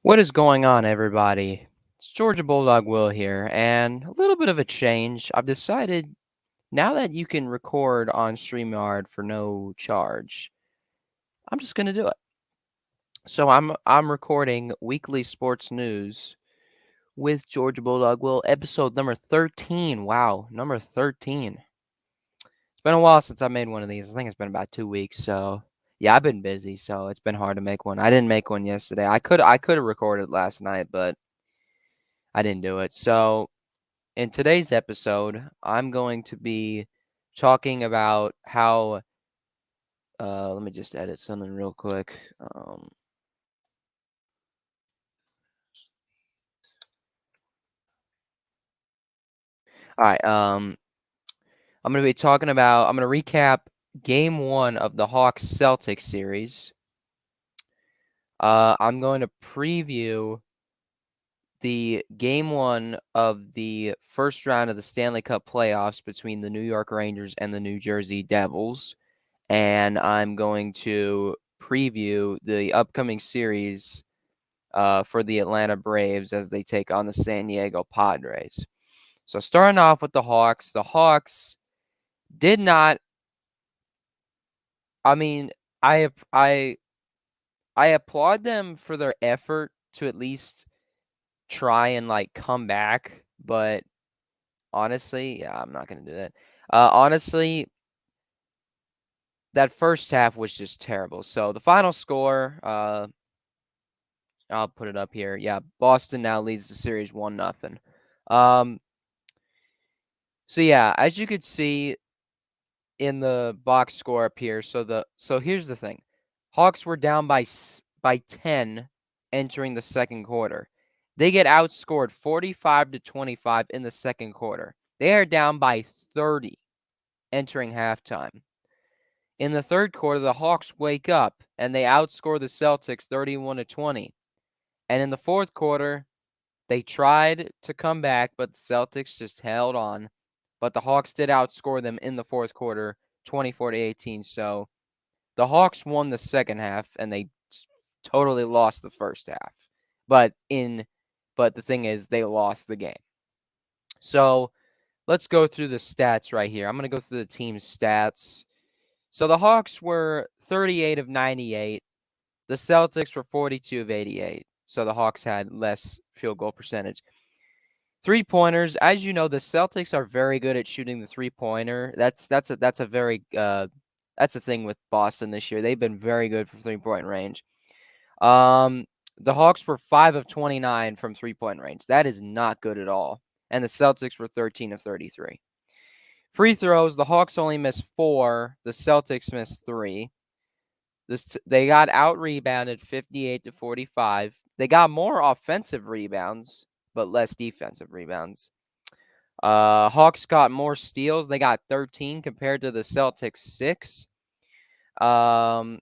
What is going on, everybody? It's Georgia Bulldog Will here, and a little bit of a change. I've decided now that you can record on StreamYard for no charge, I'm just gonna do it. So I'm recording weekly sports news with Georgia Bulldog Will, episode number 13. Wow, number 13. It's been a while since I made one of these. I think it's been about 2 weeks. So yeah, I've been busy, so it's been hard to make one. I didn't make one yesterday. I could have recorded last night, but I didn't do it. So in today's episode, I'm going to be talking about how. Let me just edit something real quick. All right. I'm going to be talking about. I'm going to recap Game 1 of the Hawks Celtics series. I'm going to preview the Game 1 of the first round of the Stanley Cup Playoffs between the New York Rangers and the New Jersey Devils. And I'm going to preview the upcoming series for the Atlanta Braves as they take on the San Diego Padres. So starting off with the Hawks did not. I mean, I I I applaud them for their effort to at least try and come back, but honestly, yeah, I'm not gonna do that. Honestly, that first half was just terrible. So the final score, I'll put it up here. Yeah, Boston now leads the series 1-0. Um, so yeah, as you could see in the box score up here, so here's the thing. Hawks were down by 10 entering the second quarter. They get outscored 45-25 in the second quarter. They are down by 30 entering halftime. In the third quarter, the Hawks wake up and they outscore the Celtics 31-20. And in the fourth quarter, they tried to come back, but the Celtics just held on. But the Hawks did outscore them in the fourth quarter, 24-18. So the Hawks won the second half, and they totally lost the first half. But the thing is, they lost the game. So let's go through the stats right here. I'm going to go through the team's stats. So the Hawks were 38 of 98. The Celtics were 42 of 88. So the Hawks had less field goal percentage. Three-pointers, as you know, the Celtics are very good at shooting the three-pointer. That's a very that's a thing with Boston this year. They've been very good for three-point range. Um, the Hawks were 5 of 29 from three-point range. That is not good at all. And the Celtics were 13 of 33. Free throws, the Hawks only missed 4. The Celtics missed 3. They got out-rebounded 58-45. They got more offensive rebounds, but less defensive rebounds. Hawks got more steals. They got 13 compared to the Celtics 6. The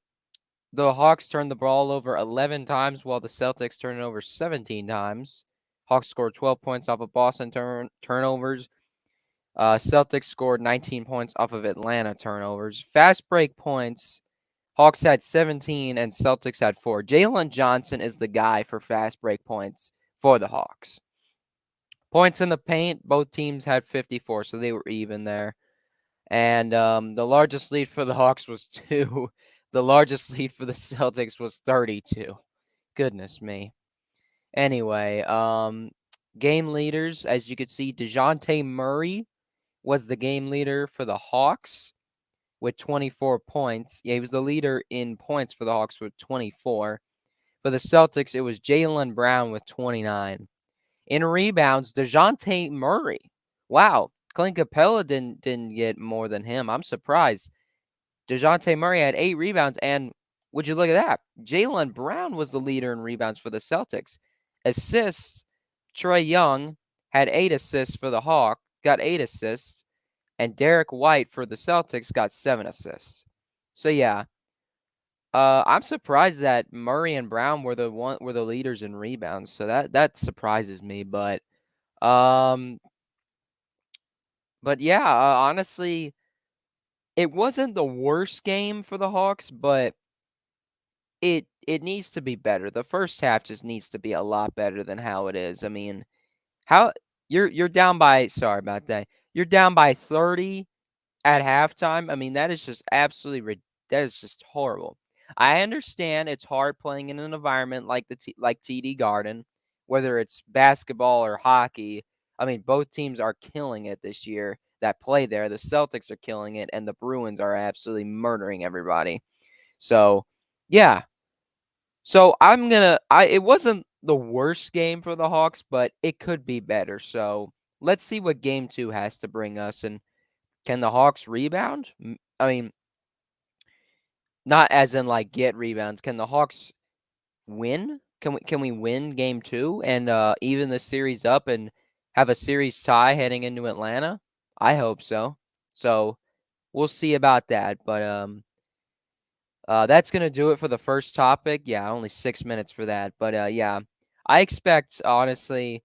Hawks turned the ball over 11 times while the Celtics turned it over 17 times. Hawks scored 12 points off of Boston turnovers. Celtics scored 19 points off of Atlanta turnovers. Fast break points, Hawks had 17 and Celtics had 4. Jalen Johnson is the guy for fast break points for the Hawks. Points in the paint, both teams had 54, so they were even there. And the largest lead for the Hawks was 2. The largest lead for the Celtics was 32. Goodness me. Anyway, game leaders, as you could see, DeJounte Murray was the game leader for the Hawks with 24 points. Yeah, he was the leader in points for the Hawks with 24. For the Celtics, it was Jaylen Brown with 29. In rebounds, DeJounte Murray. Wow, Clint Capella didn't get more than him. I'm surprised. DeJounte Murray had 8 rebounds, and would you look at that? Jaylen Brown was the leader in rebounds for the Celtics. Assists, Trae Young had 8 assists for the Hawks, got 8 assists, and Derek White for the Celtics got 7 assists. So yeah, I'm surprised that Murray and Brown were the leaders in rebounds. So that surprises me, um, but yeah, honestly, it wasn't the worst game for the Hawks, but it needs to be better. The first half just needs to be a lot better than how it is. I mean, how you're down by sorry about that. You're down by 30 at halftime. I mean, that is just absolutely that is just horrible. I understand it's hard playing in an environment like like TD Garden, whether it's basketball or hockey. I mean, both teams are killing it this year that play there. The Celtics are killing it, and the Bruins are absolutely murdering everybody. So, yeah, so it wasn't the worst game for the Hawks, but it could be better. So let's see what game two has to bring us. And can the Hawks rebound? I mean, not as in like get rebounds. Can the Hawks win? Can we win game two and even the series up and have a series tie heading into Atlanta? I hope so. So we'll see about that. But that's gonna do it for the first topic. Yeah, only 6 minutes for that. But yeah, I expect honestly,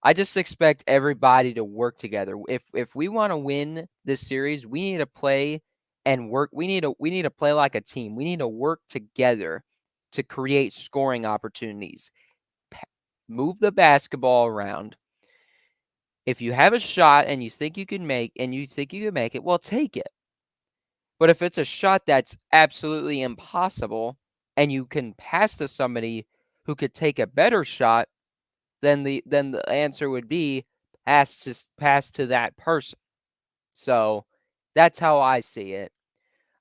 I just expect everybody to work together. If we want to win this series, we need to play and work. We need to play like a team. We need to work together to create scoring opportunities. Pa- Move the basketball around. If you have a shot and you think you can make it, well, take it. But if it's a shot that's absolutely impossible and you can pass to somebody who could take a better shot, then the answer would be pass to that person. So that's how I see it.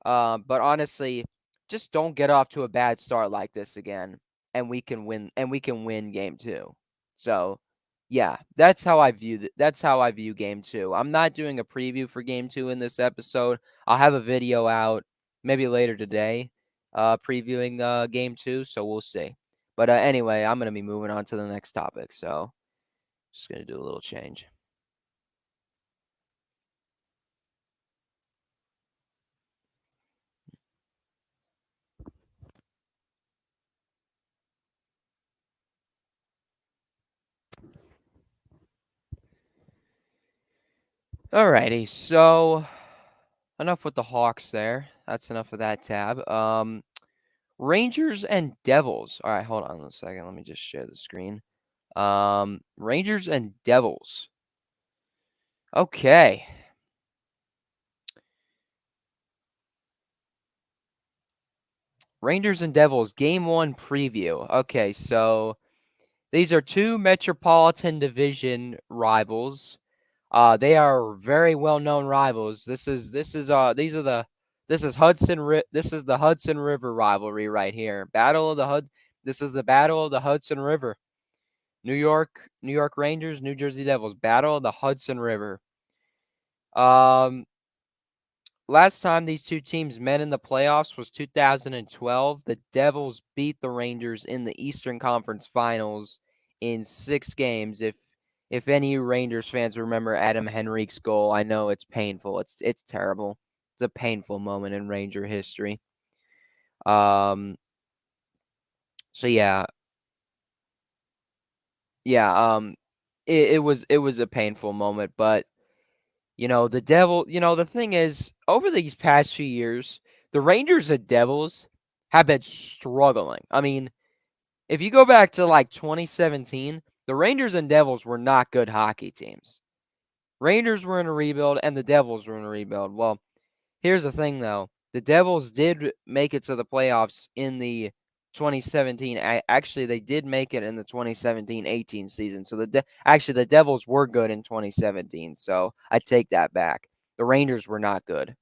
But honestly, just don't get off to a bad start like this again, and we can win game two. So yeah, that's how I view game two. I'm not doing a preview for game two in this episode. I'll have a video out maybe later today, previewing game two. So we'll see. But anyway, I'm gonna be moving on to the next topic. So just gonna do a little change. Alrighty, so enough with the Hawks there. That's enough of that tab. Rangers and Devils. All right, hold on a second. Let me just share the screen. Rangers and Devils. Okay. Rangers and Devils game 1 preview. Okay, so these are two Metropolitan Division rivals. They are very well-known rivals. This is the Hudson River rivalry right here. This is the Battle of the Hudson River. New York Rangers, New Jersey Devils, Battle of the Hudson River. Um Last time these two teams met in the playoffs was 2012. The Devils beat the Rangers in the Eastern Conference Finals in 6 games. If any Rangers fans remember Adam Henrique's goal, I know it's painful. It's terrible. It's a painful moment in Ranger history. Um so yeah. Yeah, it was a painful moment, but the thing is, over these past few years, the Rangers and Devils have been struggling. I mean, if you go back to like 2017, the Rangers and Devils were not good hockey teams. Rangers were in a rebuild and the Devils were in a rebuild. Well, here's the thing though. The Devils did make it to the playoffs in the 2017. Actually, they did make it in the 2017-18 season. So actually the Devils were good in 2017. So I take that back. The Rangers were not good.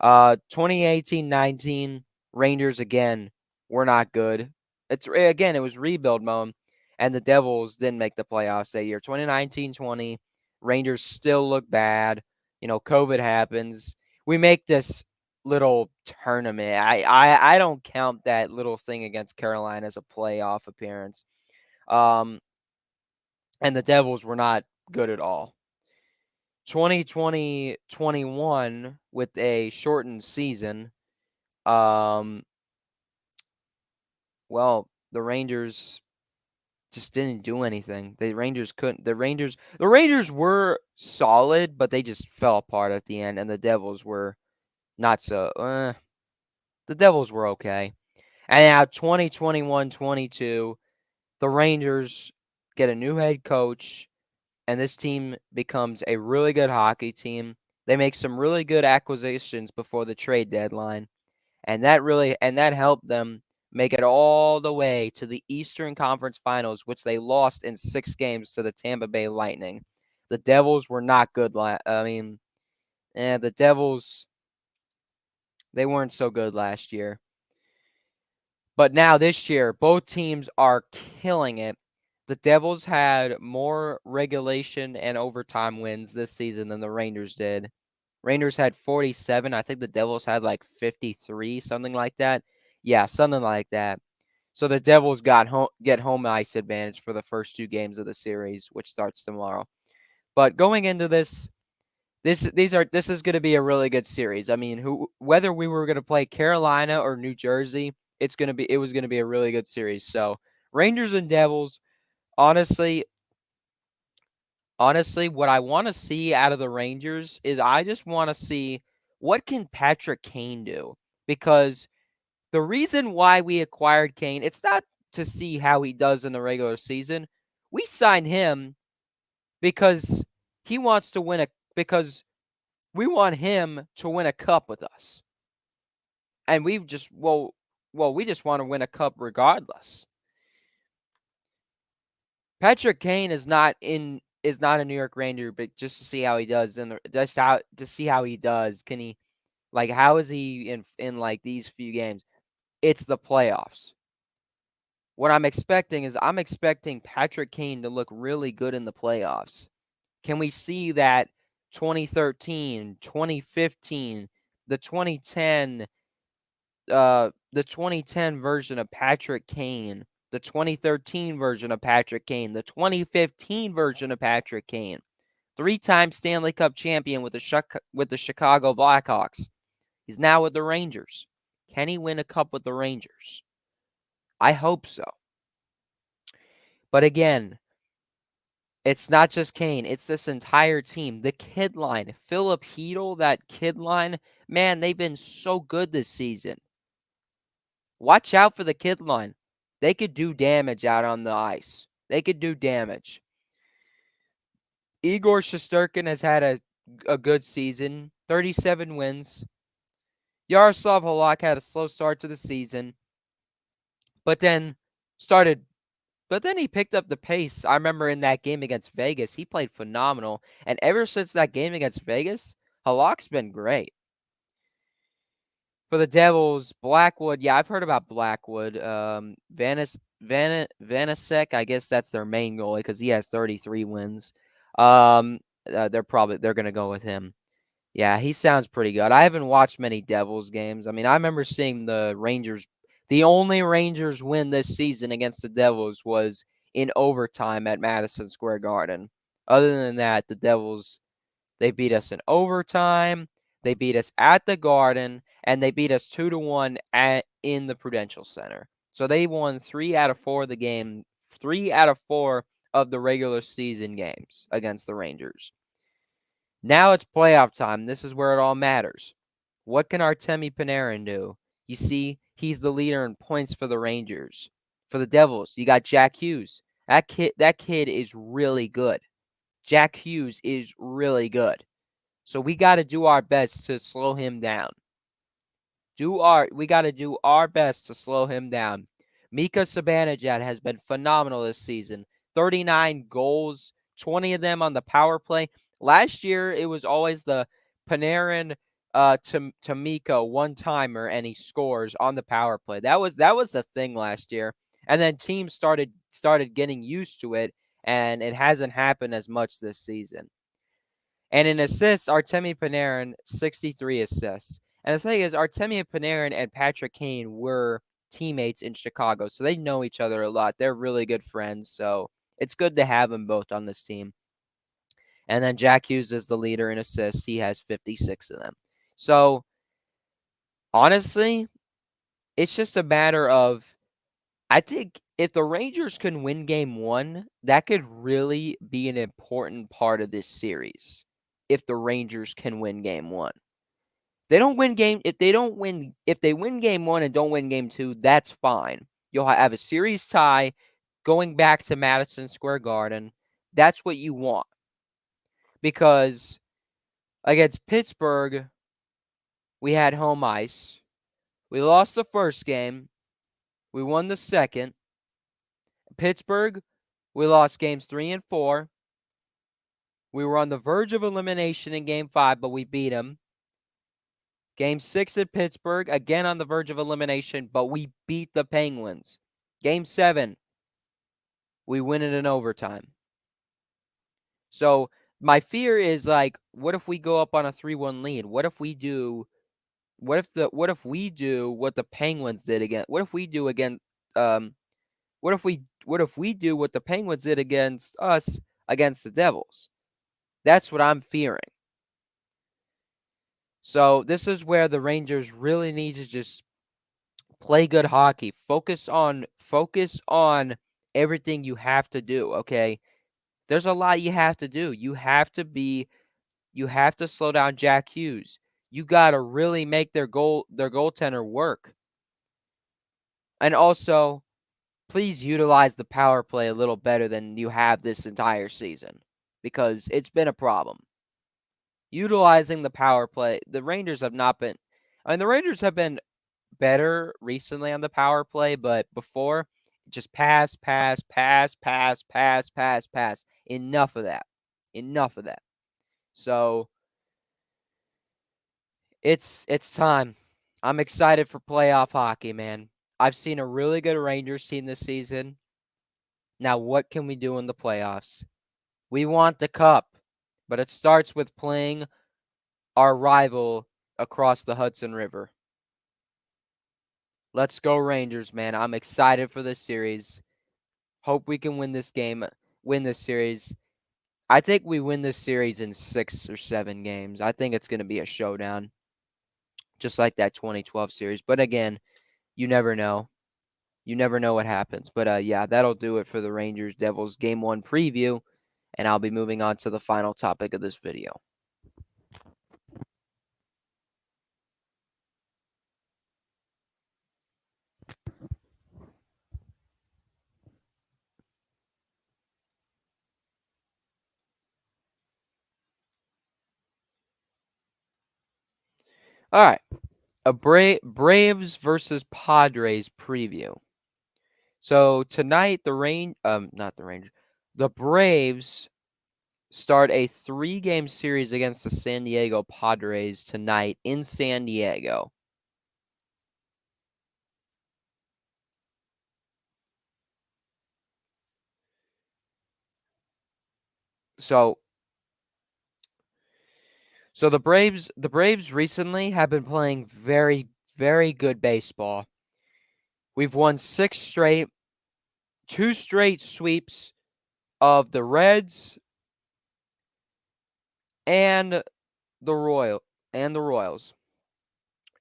2018-19 Rangers again were not good. It was rebuild mode, and the Devils didn't make the playoffs that year. 2019-20 Rangers still look bad. COVID happens. We make this little tournament. I don't count that little thing against Carolina as a playoff appearance. Um, and the Devils were not good at all. 2020-21 with a shortened season. Um, well, the Rangers just didn't do anything. The Rangers couldn't. The Rangers were solid, but they just fell apart at the end, and the Devils were not so. The Devils were okay. And now 2021-22, the Rangers get a new head coach, and this team becomes a really good hockey team. They make some really good acquisitions before the trade deadline, and that helped them make it all the way to the Eastern Conference Finals, which they lost in 6 games to the Tampa Bay Lightning. The Devils were not good. The Devils, they weren't so good last year. But now this year, both teams are killing it. The Devils had more regulation and overtime wins this season than the Rangers did. Rangers had 47. I think the Devils had like 53, something like that. Yeah, something like that. So the Devils get home ice advantage for the first 2 games of the series, which starts tomorrow. But going into this is going to be a really good series. I mean, whether we were going to play Carolina or New Jersey, it was going to be a really good series. So, Rangers and Devils, honestly, what I want to see out of the Rangers is I just want to see what can Patrick Kane do, because the reason why we acquired Kane, it's not to see how he does in the regular season. We signed him because he wants to win because we want him to win a cup with us. And we just want to win a cup regardless. Patrick Kane is not a New York Ranger, but just to see how he does to see how he does. Can he, like, how is he in like these few games? It's the playoffs. What I'm expecting Patrick Kane to look really good in the playoffs. Can we see that 2013, 2015, the 2010 the 2010 version of Patrick Kane, the 2013 version of Patrick Kane, the 2015 version of Patrick Kane, 3-time Stanley Cup champion with the Chicago Blackhawks. He's now with the Rangers. Can he win a cup with the Rangers? I hope so. But again, it's not just Kane. It's this entire team. The kid line. Philip Hedl, that kid line. Man, they've been so good this season. Watch out for the kid line. They could do damage out on the ice. They could do damage. Igor Shesterkin has had a good season. 37 wins. Yaroslav Halak had a slow start to the season. But then he picked up the pace. I remember in that game against Vegas, he played phenomenal. And ever since that game against Vegas, Halak's been great. For the Devils, Blackwood. Yeah, I've heard about Blackwood. Vanasek, I guess that's their main goalie because he has 33 wins. They're going to go with him. Yeah, he sounds pretty good. I haven't watched many Devils games. I mean, I remember seeing the Rangers. The only Rangers win this season against the Devils was in overtime at Madison Square Garden. Other than that, the Devils, they beat us in overtime. They beat us at the Garden, and they beat us 2-1 in the Prudential Center. So they won 3 out of 4 of the game, 3 out of 4 of the regular season games against the Rangers. Now it's playoff time. This is where it all matters. What can Artemi Panarin do? You see, he's the leader in points for the Rangers. For the Devils, you got Jack Hughes. That kid is really good. Jack Hughes is really good. So we got to do our best to slow him down. We got to do our best to slow him down. Mika Zibanejad has been phenomenal this season. 39 goals, 20 of them on the power play. Last year, it was always the Panarin to Mika one-timer, and he scores on the power play. That was the thing last year. And then teams started getting used to it, and it hasn't happened as much this season. And in assists, Artemi Panarin, 63 assists. And the thing is, Artemi Panarin and Patrick Kane were teammates in Chicago, so they know each other a lot. They're really good friends, so it's good to have them both on this team. And then Jack Hughes is the leader in assists. He has 56 of them. So, honestly, it's just a matter of, I think if the Rangers can win game 1, that could really be an important part of this series. If the Rangers can win game 1. They don't win game if they win game 1 and don't win game 2, that's fine. You'll have a series tie going back to Madison Square Garden. That's what you want. Because against Pittsburgh, we had home ice. We lost the first game. We won the second. Pittsburgh, we lost games 3 and 4. We were on the verge of elimination in game 5, but we beat them. Game 6 at Pittsburgh, again on the verge of elimination, but we beat the Penguins. Game 7, we win it in overtime. So my fear is like, what if we go up on a 3-1 lead? What if we do what if we do what the Penguins did again? What if we do again what if we do what the Penguins did against us against the Devils? That's what I'm fearing. So this is where the Rangers really need to just play good hockey. Focus on everything you have to do, okay? There's a lot you have to do. You have to slow down Jack Hughes. You got to really make their goaltender work. And also, please utilize the power play a little better than you have this entire season because it's been a problem. Utilizing the power play, the Rangers have not been the Rangers have been better recently on the power play, but before, just pass, pass, pass, pass, pass, pass, pass. Enough of that. Enough of that. So it's time. I'm excited for playoff hockey, man. I've seen a really good Rangers team this season. Now, what can we do in the playoffs? We want the cup, but it starts with playing our rival across the Hudson River. Let's go Rangers, man. I'm excited for this series. Hope we can win this series. I think we win this series in 6 or 7 games. I think it's going to be a showdown, just like that 2012 series. But again, you never know. You never know what happens. But yeah, that'll do it for the Rangers Devils Game 1 preview, and I'll be moving on to the final topic of this video. All right. A Braves versus Padres preview. So tonight the Braves start a 3-game series against the San Diego Padres tonight in San Diego. So the Braves recently have been playing very, very good baseball. We've won 6 straight, 2 straight sweeps of the Reds and the Royals.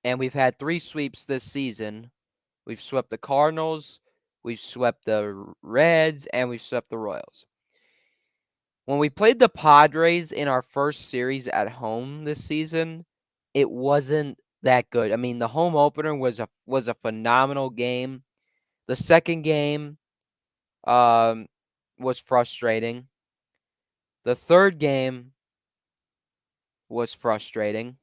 And we've had 3 sweeps this season. We've swept the Cardinals, we've swept the Reds, and we've swept the Royals. When we played the Padres in our first series at home this season, it wasn't that good. I mean, the home opener was a phenomenal game. The second game was frustrating. The third game was frustrating.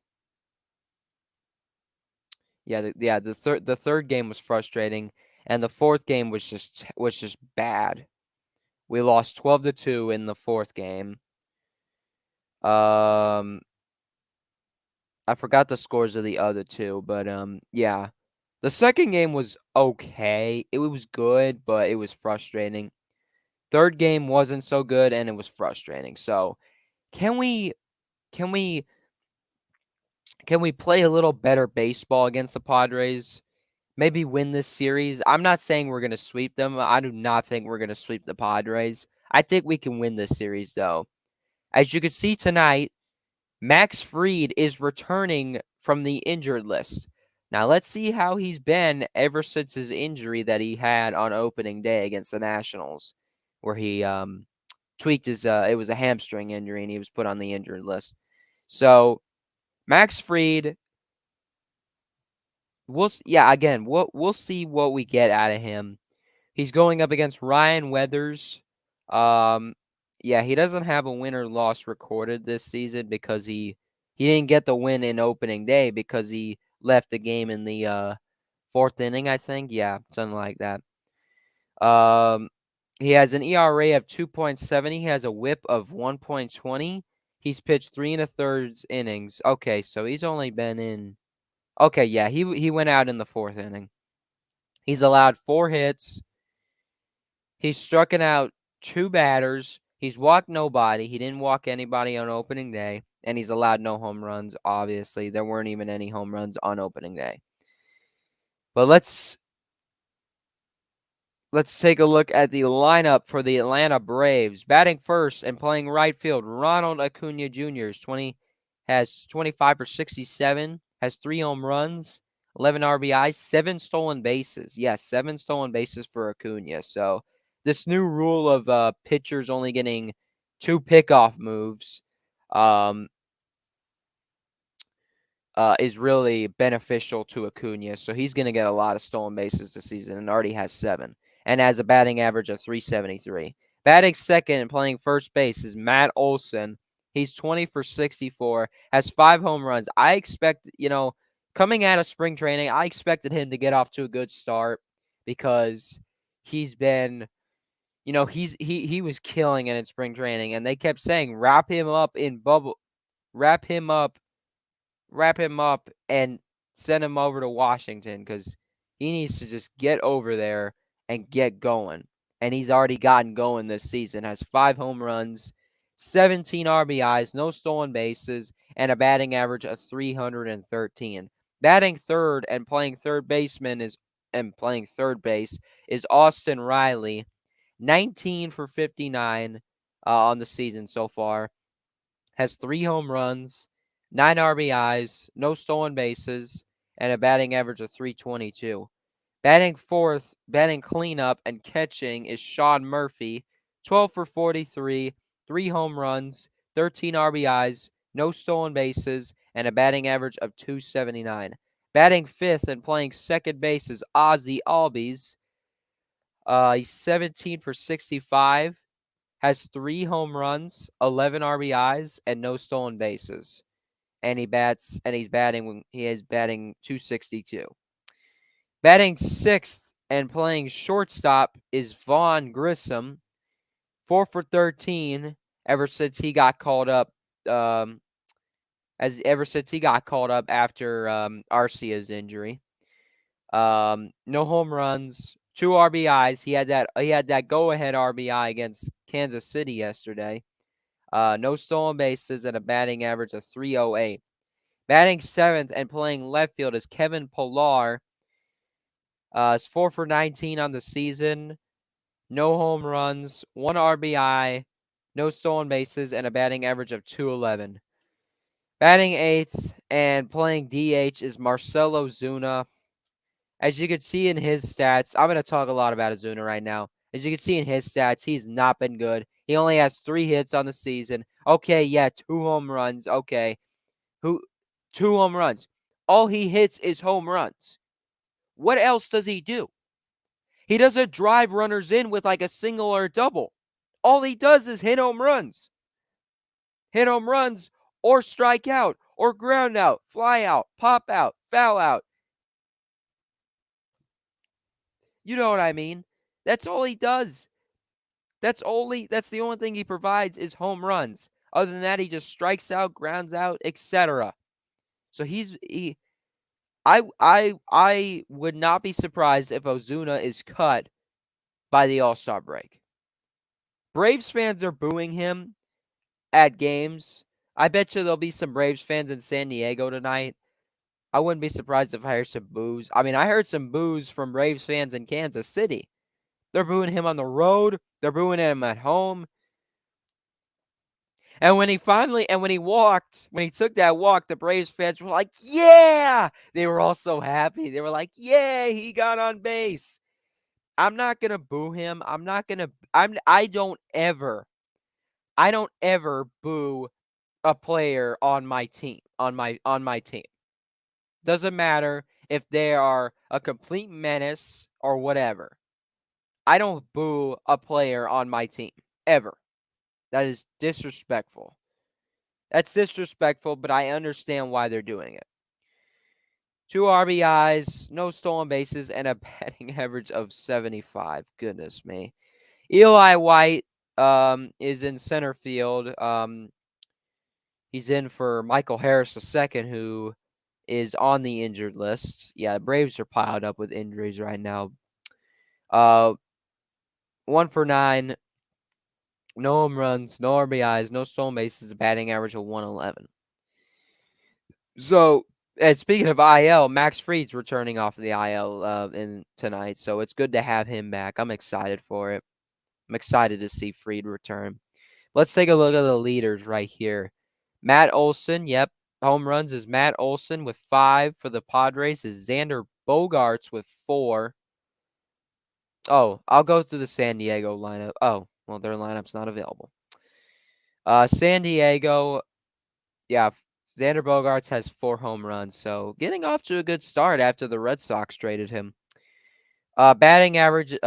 The third game was frustrating, and the fourth game was just bad. We lost 12-2 in the fourth game. I forgot the scores of the other two, but yeah. The second game was okay. It was good, but it was frustrating. Third game wasn't so good, and it was frustrating. So, can we can we can we play a little better baseball against the Padres? Maybe win this series. I'm not saying we're gonna sweep them. I do not think we're gonna sweep the Padres. I think we can win this series, though. As you can see tonight, Max Fried is returning from the injured list. Now, let's see how he's been ever since his injury that he had on opening day against the Nationals, where he tweaked his it was a hamstring injury and he was put on the injured list. So, Max Fried Again, we'll see what we get out of him. He's going up against Ryan Weathers. Um, yeah, he doesn't have a win or loss recorded this season because he didn't get the win in opening day because he left the game in the fourth inning, I think. Yeah, something like that. Um, he has an ERA of 2.70. He has a WHIP of 1.20. He's pitched 3 1/3 innings. Okay, so he's only been in. Okay, yeah, he went out in the fourth inning. He's allowed 4 hits. He's struck out 2 batters. He's walked nobody. He didn't walk anybody on opening day, and he's allowed no home runs. Obviously, there weren't even any home runs on opening day. But let's take a look at the lineup for the Atlanta Braves. Batting first and playing right field, Ronald Acuna Jr. Has 25 for 67, has 3 home runs, 11 RBIs, 7 stolen bases. Yes, 7 stolen bases for Acuna. So this new rule of pitchers only getting 2 pickoff moves um, is really beneficial to Acuna. So he's going to get a lot of stolen bases this season and already has 7 and has a batting average of 373. Batting second and playing first base is Matt Olson. He's 20 for 64, has 5 home runs. I expect, coming out of spring training, I expected him to get off to a good start because he's been, he was killing it in spring training, and they kept saying wrap him up and send him over to Washington because he needs to just get over there and get going. And he's already gotten going this season. Has 5 home runs, 17 RBIs, no stolen bases, and a batting average of 313. Batting third and playing third base is Austin Riley, 19 for 59 on the season so far. Has 3 home runs, 9 RBIs, no stolen bases, and a batting average of 322. Batting fourth, batting cleanup, and catching is Sean Murphy, 12 for 43, 3 home runs, 13 RBIs, no stolen bases, and a batting average of 279. Batting fifth and playing second base is Ozzy Albies. He's 17 for 65, has 3 home runs, 11 RBIs, and no stolen bases. And he is batting 262. Batting sixth and playing shortstop is Vaughn Grissom, 4 for 13 ever since he got called up after Arcia's injury. No home runs, 2 RBIs. He had that go-ahead RBI against Kansas City yesterday. No stolen bases and a batting average of 308. Batting seventh and playing left field is Kevin Pillar. It's 4 for 19 on the season. No home runs, 1 RBI, no stolen bases, and a batting average of 211. Batting eighth and playing DH is Marcelo Zuna. As you can see in his stats, I'm going to talk a lot about Ozuna right now. As you can see in his stats, he's not been good. He only has 3 hits on the season. Okay, yeah, 2 home runs. Okay. 2 home runs. All he hits is home runs. What else does he do? He doesn't drive runners in with like a single or a double. All he does is hit home runs. Hit home runs or strike out or ground out, fly out, pop out, foul out. You know what I mean? That's all he does. That's the only thing he provides is home runs. Other than that, he just strikes out, grounds out, etc. So I would not be surprised if Ozuna is cut by the All-Star break. Braves fans are booing him at games. I bet you there'll be some Braves fans in San Diego tonight. I wouldn't be surprised if I heard some boos. I mean, I heard some boos from Braves fans in Kansas City. They're booing him on the road. They're booing him at home. And when he took that walk, the Braves fans were like, yeah! They were all so happy. They were like, yeah, he got on base. I'm not going to boo him. I don't ever boo a player on my team, on my team. Doesn't matter if they are a complete menace or whatever. I don't boo a player on my team ever. That is disrespectful. That's disrespectful, but I understand why they're doing it. 2 RBIs, no stolen bases, and a batting average of 75. Goodness me. Eli White is in center field. He's in for Michael Harris II, who is on the injured list. Yeah, Braves are piled up with injuries right now. 1 for 9, no home runs, no RBIs, no stolen bases, a batting average of 111. So, and speaking of IL, Max Fried's returning off of the IL in tonight, so it's good to have him back. I'm excited for it. I'm excited to see Fried return. Let's take a look at the leaders right here. Matt Olson, yep, home runs is Matt Olson with 5. For the Padres is Xander Bogaerts with 4. Oh, I'll go through the San Diego lineup. Oh, well, their lineup's not available. San Diego, yeah, Xander Bogaerts has 4 home runs, so getting off to a good start after the Red Sox traded him. Batting average,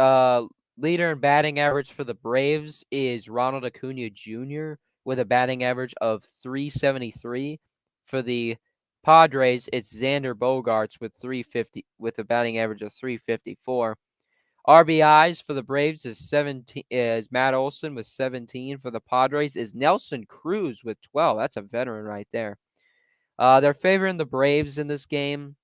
leader in batting average for the Braves is Ronald Acuna Jr. with a batting average of 373. For the Padres, it's Xander Bogaerts with 350 with a batting average of 354. RBIs for the Braves is 17 is Matt Olson with 17. For the Padres is Nelson Cruz with 12. That's a veteran right there. They're favoring the Braves in this game.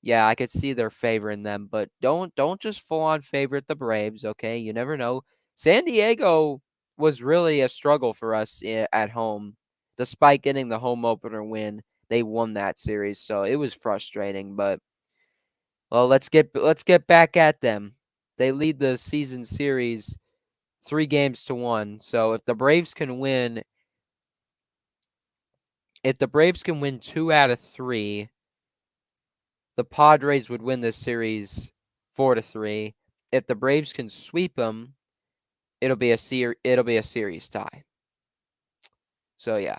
Yeah, I could see they're favoring them, but don't just full on favorite the Braves, okay? You never know. San Diego was really a struggle for us at home. Despite getting the home opener win, they won that series, so it was frustrating, but well, let's get back at them. They lead the season series 3-1. So if the Braves can win 2 out of 3, the Padres would win this series 4-3. If the Braves can sweep them, it'll be a series tie. So yeah.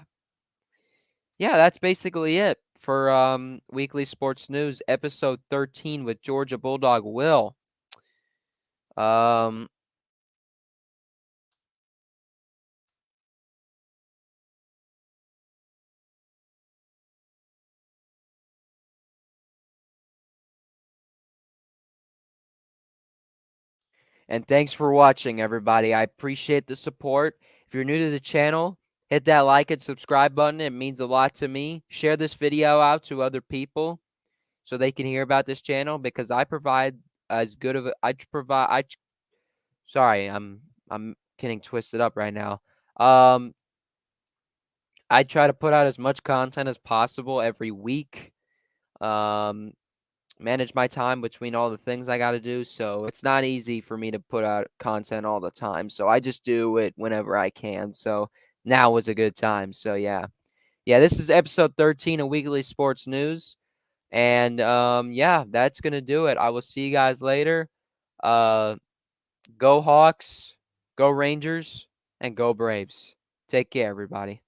Yeah, that's basically it for Weekly Sports News episode 13 with Georgia Bulldog Will. Um And thanks for watching, everybody. I appreciate the support. If you're new to the channel, hit that like and subscribe button. It means a lot to me. Share this video out to other people so they can hear about this channel because I provide as good of a sorry, I'm getting twisted up right now. I try to put out as much content as possible every week. Um manage my time between all the things I got to do. So it's not easy for me to put out content all the time. So I just do it whenever I can. So now was a good time. So yeah. Yeah, this is episode 13 of Weekly Sports News. And yeah, that's going to do it. I will see you guys later. Uh go Hawks, go Rangers, and go Braves. Take care, everybody.